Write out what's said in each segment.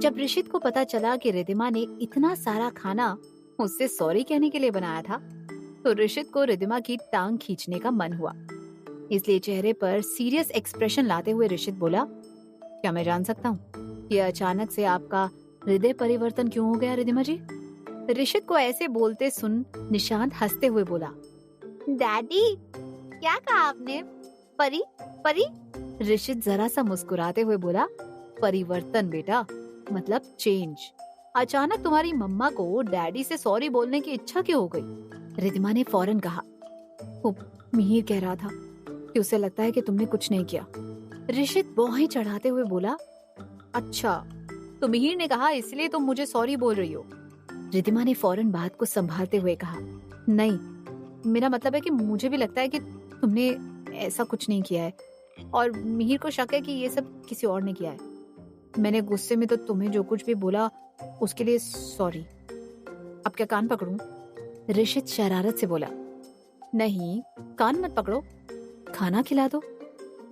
जब ऋषित को पता चला कि रिधिमा ने इतना सारा खाना उससे सॉरी कहने के लिए बनाया था, तो ऋषित को रिधिमा की टांग खींचने का मन हुआ। इसलिए चेहरे पर सीरियस एक्सप्रेशन लाते हुए ऋषित बोला, क्या मैं जान सकता हूँ ये अचानक से आपका हृदय परिवर्तन क्यों हो गया रिधिमा जी? ऋषित को ऐसे बोलते सुन निशांत हंसते हुए बोला, डैडी क्या कहा आपने? परी? परी? ऋषित जरा सा मुस्कुराते हुए बोला, परिवर्तन बेटा, मतलब चेंज। अचानक तुम्हारी मम्मा को डैडी से सॉरी बोलने की इच्छा क्यों हो गई? रिधिमा ने फौरन कहा, वो मिहिर कह रहा था कि उसे लगता है कि तुमने कुछ नहीं किया। ऋषित बौंहें चढ़ाते हुए बोला, अच्छा तो मिहिर ने कहा इसलिए तुम मुझे सॉरी बोल रही हो? रिधिमा ने फौरन बात को संभालते हुए कहा, नहीं, मेरा मतलब है कि मुझे भी लगता है कि तुमने ऐसा कुछ नहीं किया है और मिहिर को शक है कि ये सब किसी और ने किया है। मैंने गुस्से में तो तुम्हें जो कुछ भी बोला उसके लिए सॉरी। अब क्या कान पकड़ूं? ऋषित शरारत से बोला, नहीं कान मत पकड़ो, खाना खिला दो।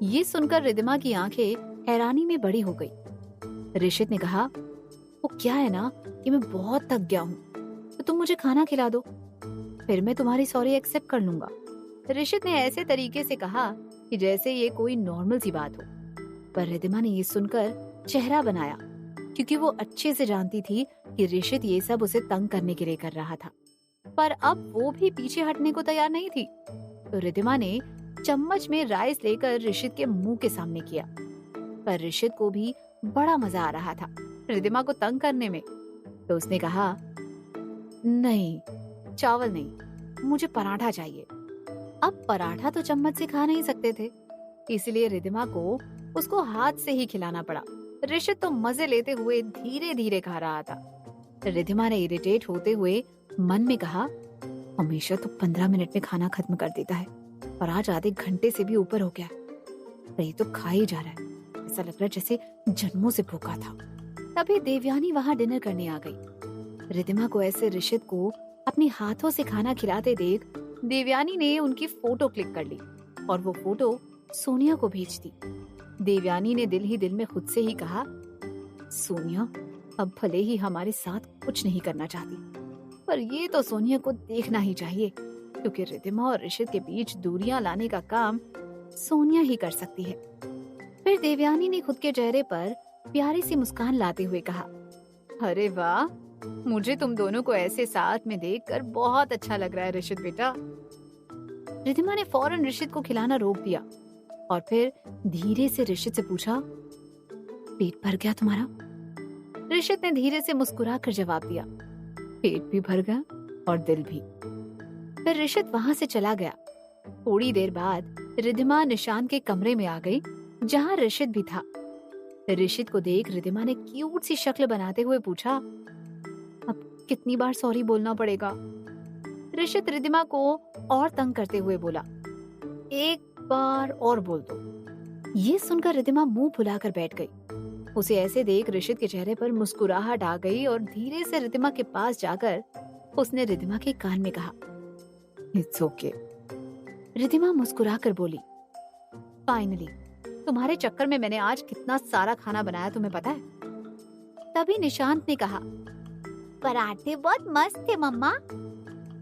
ये सुनकर रिधिमा की आंखें हैरानी में बड़ी हो गई। ऋषित ने कहा, वो क्या है ना कि मैं बहुत थक गया हूँ, तो तुम मुझे खाना खिला दो, फिर मैं तुम्हारी सॉरी एक्सेप्ट कर लूंगा। ऋषित ने ऐसे तरीके से कहा कि जैसे ये कोई नॉर्मल सी बात हो, पर रिधिमा ने ये सुनकर चेहरा बनाया क्योंकि वो अच्छे से जानती थी कि ऋषित ये सब उसे तंग करने के लिए कर रहा था। पर अब वो भी पीछे हटने को तैयार नहीं थी, तो रिधिमा ने चम्मच में राइस लेकर ऋषित के मुंह के सामने किया। पर ऋषित को भी बड़ा मजा आ रहा था रिधिमा को तंग करने में, तो उसने कहा, नहीं चावल नहीं, मुझे पराठा चाहिए। अब पराठा तो चम्मच से खा नहीं सकते थे, इसलिए रिधिमा को उसको हाथ से ही खिलाना पड़ा। ऋषित तो मजे लेते हुए धीरे धीरे खा रहा था। रिधिमा ने इरिटेट होते हुए मन में कहा, हमेशा तो 15 मिनट में खाना खत्म कर देता है और आज आधे घंटे से भी ऊपर हो गया, पर ये तो खा ही जा रहा है, ऐसा लग रहा है जैसे जन्मों से भूखा था। तभी देवयानी वहां डिनर करने आ गई। रिधिमा को ऐसे ऋषित को अपने हाथों से खाना खिलाते देख देवयानी ने उनकी फोटो क्लिक कर ली और वो फोटो सोनिया को भेज दी। देवयानी ने दिल ही दिल में खुद से ही कहा, सोनिया अब भले ही हमारे साथ कुछ नहीं करना चाहती, पर ये तो सोनिया को देखना ही चाहिए क्योंकि रिधिमा और ऋषित के बीच दूरियां लाने का काम सोनिया ही कर सकती है। फिर देवयानी ने खुद के चेहरे पर प्यारी सी मुस्कान लाते हुए कहा, अरे वाह, मुझे तुम दोनों को ऐसे साथ में देखकर बहुत अच्छा लग रहा है ऋषित बेटा। रिधिमा ने फौरन ऋषित को खिलाना रोक दिया और फिर धीरे से ऋषित से पूछा, पेट भर गया तुम्हारा? ऋषित ने धीरे से मुस्कुराकर जवाब दिया, पेट भी भर गया और दिल भी। फिर ऋषित वहां से चला गया। थोड़ी देर बाद रिधिमा निशांत के कमरे में आ गई जहां ऋषित भी था। ऋषित को देख रिधिमा ने क्यूट सी शक्ल बनाते हुए पूछा, अब कितनी बार सॉरी बोलना पड़ेगा? ऋषित रिधिमा को और तंग करते हुए बोला, एक बार और बोल दो। ये सुनकर रिधिमा मुंह फुलाकर बैठ गई। उसे ऐसे देख ऋषित के चेहरे पर मुस्कुराहट आ गई और धीरे से रिधिमा के पास जाकर उसने रिधिमा के कान में कहा, इट्स ओके। रिधिमा मुस्कुराकर बोली, फाइनली तुम्हारे चक्कर में मैंने आज कितना सारा खाना बनाया तुम्हें पता है? तभी निशांत ने कहा, पराठे बहुत मस्त थे मम्मा।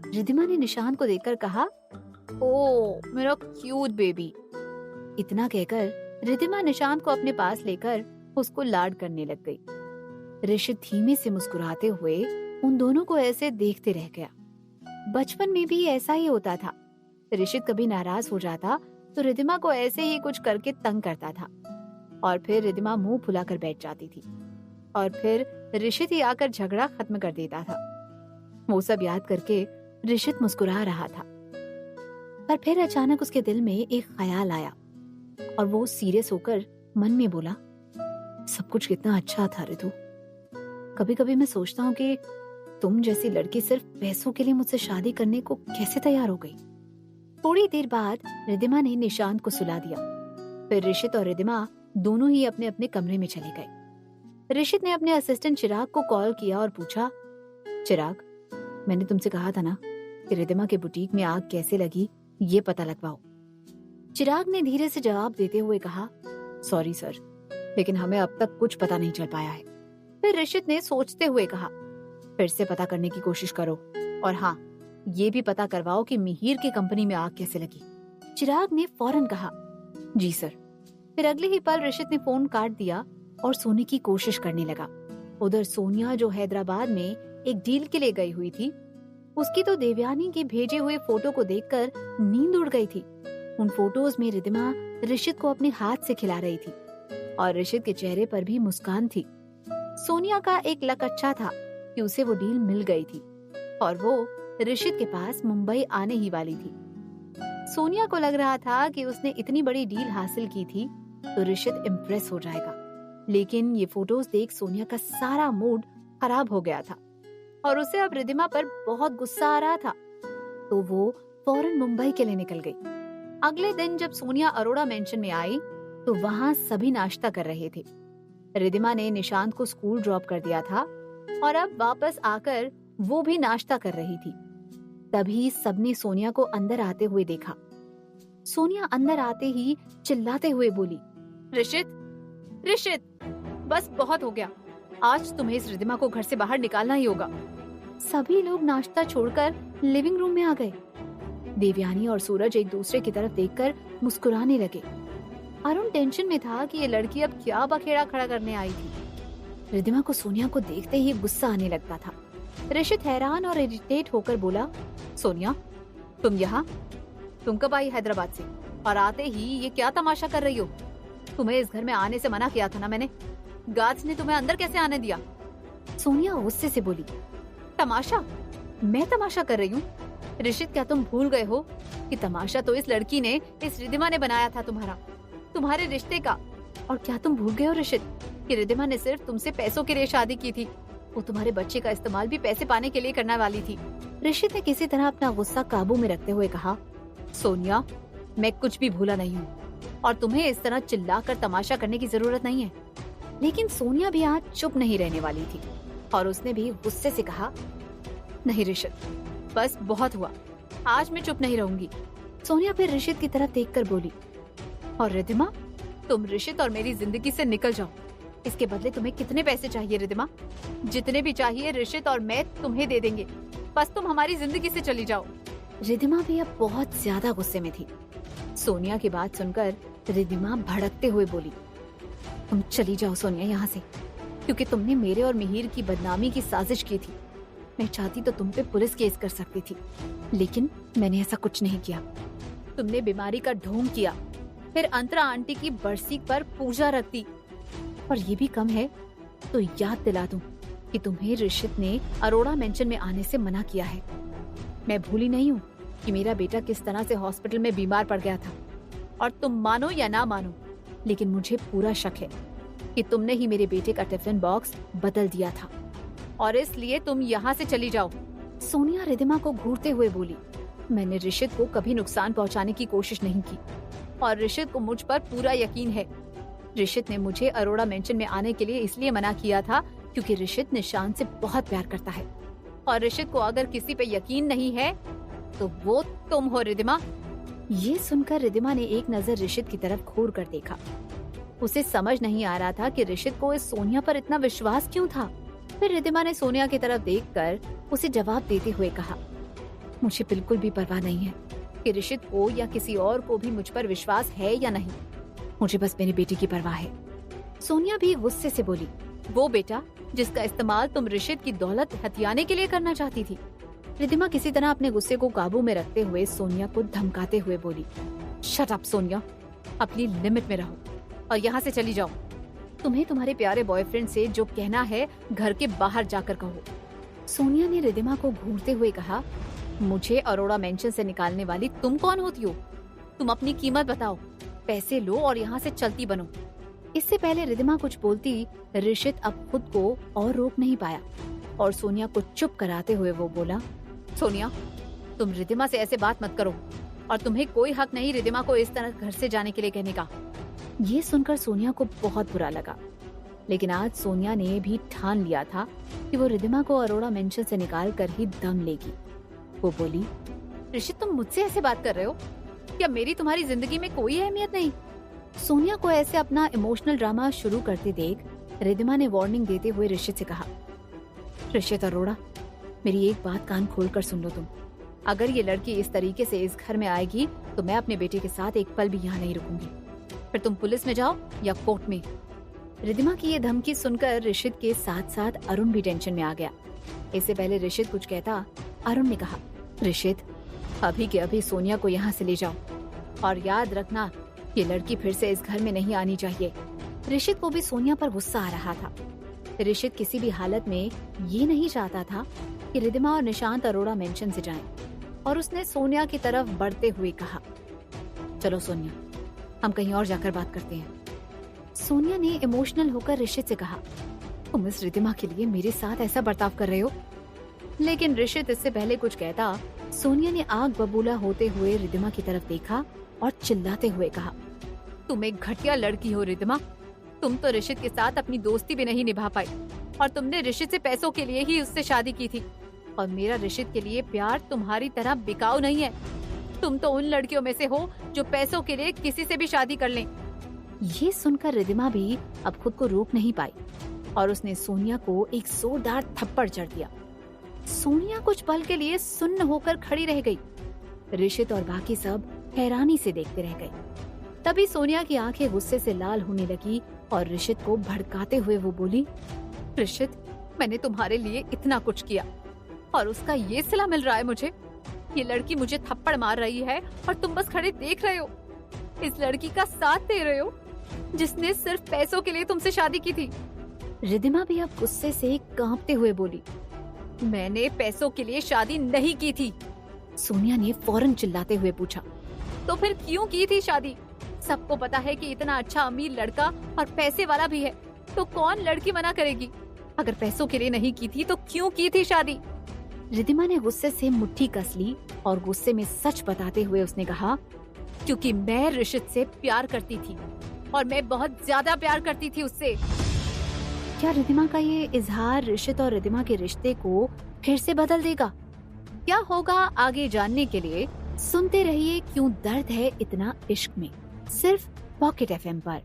रिधिमा ने निशांत को देखकर कहा, ओ मेरा क्यूट बेबी। इतना कहकर रिधिमा निशांत को अपने पास लेकर उसको लाड करने लग गई। ऋषित धीमे से मुस्कुराते हुए उन दोनों को ऐसे देखते रह गया। बचपन में भी ऐसा ही होता था। ऋषित कभी नाराज हो जाता तो रिधिमा को ऐसे ही कुछ करके तंग करता था और फिर रिधिमा मुंह फुलाकर बैठ जाती थी और फिर ऋषित ही आकर झगड़ा खत्म कर देता था। वो सब याद करके ऋषित मुस्कुरा रहा था, पर फिर अचानक उसके दिल में एक ख्याल आया और वो सीरियस होकर मन में बोला, सब कुछ कितना अच्छा था रितु। कभी कभी मैं सोचता हूँ कि तुम जैसी लड़की सिर्फ पैसों के लिए मुझसे शादी करने को कैसे तैयार हो गई। थोड़ी देर बाद रिधिमा ने निशांत को सुला दिया। फिर ऋषित और रिधिमा दोनों ही अपने अपने कमरे में चले गए। ऋषित ने अपने असिस्टेंट चिराग को कॉल किया और पूछा, चिराग, मैंने तुमसे कहा था ना कि रिधिमा के बुटीक में आग कैसे लगी ये पता लगवाओ। चिराग ने धीरे से जवाब देते हुए कहा, सॉरी सर, लेकिन हमें अब तक कुछ पता नहीं चल पाया है। फिर ऋषित ने सोचते हुए कहा, फिर से पता करने की कोशिश करो, और हाँ, ये भी पता करवाओ कि मिहिर की कंपनी में आग कैसे लगी। चिराग ने फौरन कहा, जी सर। फिर अगले ही पल ऋषित ने फोन काट दिया और सोने की कोशिश करने लगा। उधर सोनिया, जो हैदराबाद में एक डील के लिए गई हुई थी, उसकी तो देवयानी के भेजे हुए फोटो को देखकर नींद उड़ गई थी। उन फोटोज में रिद्धिमा ऋषित को अपने हाथ से खिला रही थी और ऋषित के चेहरे पर भी मुस्कान थी। सोनिया का एक लक अच्छा था कि उसे वो डील मिल गई थी और वो ऋषित के पास मुंबई आने ही वाली थी। सोनिया को लग रहा था कि उसने इतनी बड़ी डील हासिल की थी तो ऋषित इम्प्रेस हो जाएगा, लेकिन ये फोटोज देख सोनिया का सारा मूड खराब हो गया था और उसे अब रिद्धिमा पर बहुत गुस्सा आ रहा था, तो वो फौरन मुंबई के लिए निकल गई। अगले दिन जब सोनिया अरोड़ा मेंशन में आई तो वहाँ सभी नाश्ता कर रहे थे। रिद्धिमा ने निशांत को स्कूल ड्रॉप कर दिया था और अब वापस आकर वो भी नाश्ता कर रही थी। तभी सबने सोनिया को अंदर आते हुए देखा। सोनिया अंदर आते ही चिल्लाते हुए बोली, ऋषित, ऋषित, बस बहुत हो गया। आज तुम्हें इस रिद्धिमा को घर से बाहर निकालना ही होगा। सभी लोग नाश्ता छोड़कर लिविंग रूम में आ गए। देवयानी और सूरज एक दूसरे की तरफ देखकर मुस्कुराने लगे। अरुण टेंशन में था कि ये लड़की अब क्या बखेड़ा खड़ा करने आई थी। रिद्धिमा को सोनिया को देखते ही गुस्सा आने लगता था। ऋषित हैरान और इरिटेट होकर बोला, सोनिया, तुम यहाँ? तुम कब आई हैदराबाद से? और आते ही ये क्या तमाशा कर रही हो? तुम्हें इस घर में आने से मना किया था ना मैंने। गार्ड्स ने तुम्हें अंदर कैसे आने दिया? सोनिया गुस्से से बोली, तमाशा? मैं तमाशा कर रही हूँ? ऋषित, क्या तुम भूल गए हो कि तमाशा तो इस लड़की ने, इस रिद्धिमा ने बनाया था तुम्हारे रिश्ते का। और क्या तुम भूल गए हो ऋषित कि रिद्धिमा ने सिर्फ तुमसे पैसों के लिए शादी की थी? वो तुम्हारे बच्चे का इस्तेमाल भी पैसे पाने के लिए करने वाली थी। ऋषित ने किसी तरह अपना गुस्सा काबू में रखते हुए कहा, सोनिया, मैं कुछ भी भूला नहीं हूँ और तुम्हें इस तरह चिल्लाकर तमाशा करने की जरूरत नहीं है। लेकिन सोनिया भी आज चुप नहीं रहने वाली थी और उसने भी गुस्से से कहा, नहीं ऋषित, बस बहुत हुआ, आज मैं चुप नहीं रहूंगी। सोनिया फिर ऋषित की तरफ देखकर बोली, और रिद्धिमा, तुम ऋषित और मेरी जिंदगी से निकल जाओ। इसके बदले तुम्हें कितने पैसे चाहिए रिद्धिमा? जितने भी चाहिए ऋषित और मैं तुम्हें दे देंगे, बस तुम हमारी जिंदगी से चली जाओ। रिद्धिमा भी अब बहुत ज्यादा गुस्से में थी। सोनिया की बात सुनकर रिद्धिमा भड़कते हुए बोली, तुम चली जाओ सोनिया यहाँ से, क्योंकि तुमने मेरे और मिहिर की बदनामी की साजिश की थी। मैं चाहती तो तुम पे पुलिस केस कर सकती थी, लेकिन मैंने ऐसा कुछ नहीं किया। तुमने बीमारी का ढोंग किया, फिर अंतरा आंटी की बरसी पर पूजा रख दी। और ये भी कम है तो याद दिला दूं कि तुम्हें ऋषित ने अरोड़ा मेंशन में आने से मना किया है। मैं भूली नहीं हूँ कि मेरा बेटा किस तरह से हॉस्पिटल में बीमार पड़ गया था, और तुम मानो या ना मानो, लेकिन मुझे पूरा शक है कि तुमने ही मेरे बेटे का टिफिन बॉक्स बदल दिया था, और इसलिए तुम यहाँ से चली जाओ। सोनिया रिद्धिमा को घूरते हुए बोली, मैंने ऋषित को कभी नुकसान पहुँचाने की कोशिश नहीं की और ऋषित को मुझ पर पूरा यकीन है। ऋषित ने मुझे अरोड़ा मेंशन में आने के लिए इसलिए मना किया था क्योंकि ऋषित निशांत से बहुत प्यार करता है, और ऋषित को अगर किसी पे यकीन नहीं है तो वो तुम हो रिद्धिमा। ये सुनकर रिद्धिमा ने एक नजर ऋषित की तरफ घूर कर देखा। उसे समझ नहीं आ रहा था कि ऋषित को इस सोनिया पर इतना विश्वास क्यों था। फिर रिद्धिमा ने सोनिया की तरफ देखकर उसे जवाब देते हुए कहा, मुझे बिल्कुल भी परवाह नहीं है कि ऋषित को या किसी और को भी मुझ पर विश्वास है या नहीं, मुझे बस मेरे बेटे की परवाह है। सोनिया भी गुस्से से बोली, वो बेटा जिसका इस्तेमाल तुम ऋषित की दौलत हथियाने के लिए करना चाहती थी। रिद्धिमा किसी तरह अपने गुस्से को काबू में रखते हुए सोनिया को धमकाते हुए बोली, शट अप सोनिया, अपनी लिमिट में रहो और यहाँ से चली जाओ। तुम्हें तुम्हारे प्यारे बॉयफ्रेंड से जो कहना है घर के बाहर जाकर कहो। सोनिया ने रिद्धिमा को घूरते हुए कहा, मुझे अरोड़ा मेंशन से निकालने वाली तुम कौन होती हो? तुम अपनी कीमत बताओ, पैसे लो और यहाँ से चलती बनो। इससे पहले रिद्धिमा कुछ बोलती, ऋषित अब खुद को और रोक नहीं पाया और सोनिया को चुप कराते हुए वो बोला, सोनिया, तुम रिद्धिमा से ऐसे बात मत करो और तुम्हें कोई हक नहीं रिद्धिमा को इस तरह घर से जाने के लिए कहने का। ये सुनकर सोनिया को बहुत बुरा लगा, लेकिन आज सोनिया ने भी ठान लिया था कि वो रिद्धिमा को अरोड़ा मेंशन से निकाल कर ही दम लेगी। वो बोली, ऋषित, तुम मुझसे ऐसे बात कर रहे हो? क्या मेरी तुम्हारी जिंदगी में कोई अहमियत नहीं? सोनिया को ऐसे अपना इमोशनल ड्रामा शुरू करते देख रिद्धिमा ने वार्निंग देते हुए ऋषित से कहा, ऋषित अरोड़ा, मेरी एक बात कान खोलकर सुन लो तुम। अगर ये लड़की इस तरीके से इस घर में आएगी तो मैं अपने बेटे के साथ एक पल भी यहाँ नहीं रुकूंगी। फिर तुम पुलिस में जाओ या कोर्ट में। रिद्धिमा की ये धमकी सुनकर ऋषित के साथ साथ अरुण भी टेंशन में आ गया। इससे पहले ऋषित कुछ कहता, अरुण ने कहा, ऋषित, अभी के अभी सोनिया को यहाँ से ले जाओ और याद रखना, ये लड़की फिर से इस घर में नहीं आनी चाहिए। ऋषित को भी सोनिया पर गुस्सा आ रहा था। ऋषित किसी भी हालत में ये नहीं चाहता था कि रिद्धिमा और निशांत अरोड़ा मेंशन से जाएं, और उसने सोनिया की तरफ बढ़ते हुए कहा, चलो सोनिया, हम कहीं और जाकर बात करते हैं। सोनिया ने इमोशनल होकर ऋषित से कहा, तुम इस रिद्धिमा के लिए मेरे साथ ऐसा बर्ताव कर रहे हो। लेकिन ऋषित इससे पहले कुछ कहता, सोनिया ने आग बबूला होते हुए रिद्धिमा की तरफ देखा और चिल्लाते हुए कहा, तुम एक घटिया लड़की हो रिद्धिमा। तुम तो ऋषित के साथ अपनी दोस्ती भी नहीं निभा पाई और तुमने ऋषित से पैसों के लिए ही उससे शादी की थी। और मेरा ऋषित के लिए प्यार तुम्हारी तरह बिकाऊ नहीं है। तुम तो उन लड़कियों में से हो जो पैसों के लिए किसी से भी शादी कर लें। ये सुनकर रिद्धिमा भी अब खुद को रोक नहीं पाई और उसने सोनिया को एक जोरदार थप्पड़ जड़ दिया। सोनिया कुछ पल के लिए सुन्न होकर खड़ी रह गई। ऋषित और बाकी सब हैरानी से देखते रह गए। तभी सोनिया की आंखें गुस्से से लाल होने लगी और ऋषित को भड़काते हुए वो बोली, ऋषित, मैंने तुम्हारे लिए इतना कुछ किया और उसका ये सिला मिल रहा है मुझे। ये लड़की मुझे थप्पड़ मार रही है और तुम बस खड़े देख रहे हो। इस लड़की का साथ दे रहे हो जिसने सिर्फ पैसों के लिए तुमसे शादी की थी। रिद्धिमा भी अब गुस्से से कांपते हुए बोली, मैंने पैसों के लिए शादी नहीं की थी। सोनिया ने फौरन चिल्लाते हुए पूछा, तो फिर क्यों की थी शादी? सबको पता है कि इतना अच्छा अमीर लड़का और पैसे वाला भी है, तो कौन लड़की मना करेगी? अगर पैसों के लिए नहीं की थी तो क्यों की थी शादी? रिद्धिमा ने गुस्से से मुट्ठी कस ली और गुस्से में सच बताते हुए उसने कहा, क्योंकि मैं ऋषित से प्यार करती थी और मैं बहुत ज्यादा प्यार करती थी उससे। क्या रिद्धिमा का ये इजहार ऋषित और रिद्धिमा के रिश्ते को फिर से बदल देगा? क्या होगा आगे जानने के लिए सुनते रहिए क्यों दर्द है इतना इश्क में, सिर्फ पॉकेट एफएम पर।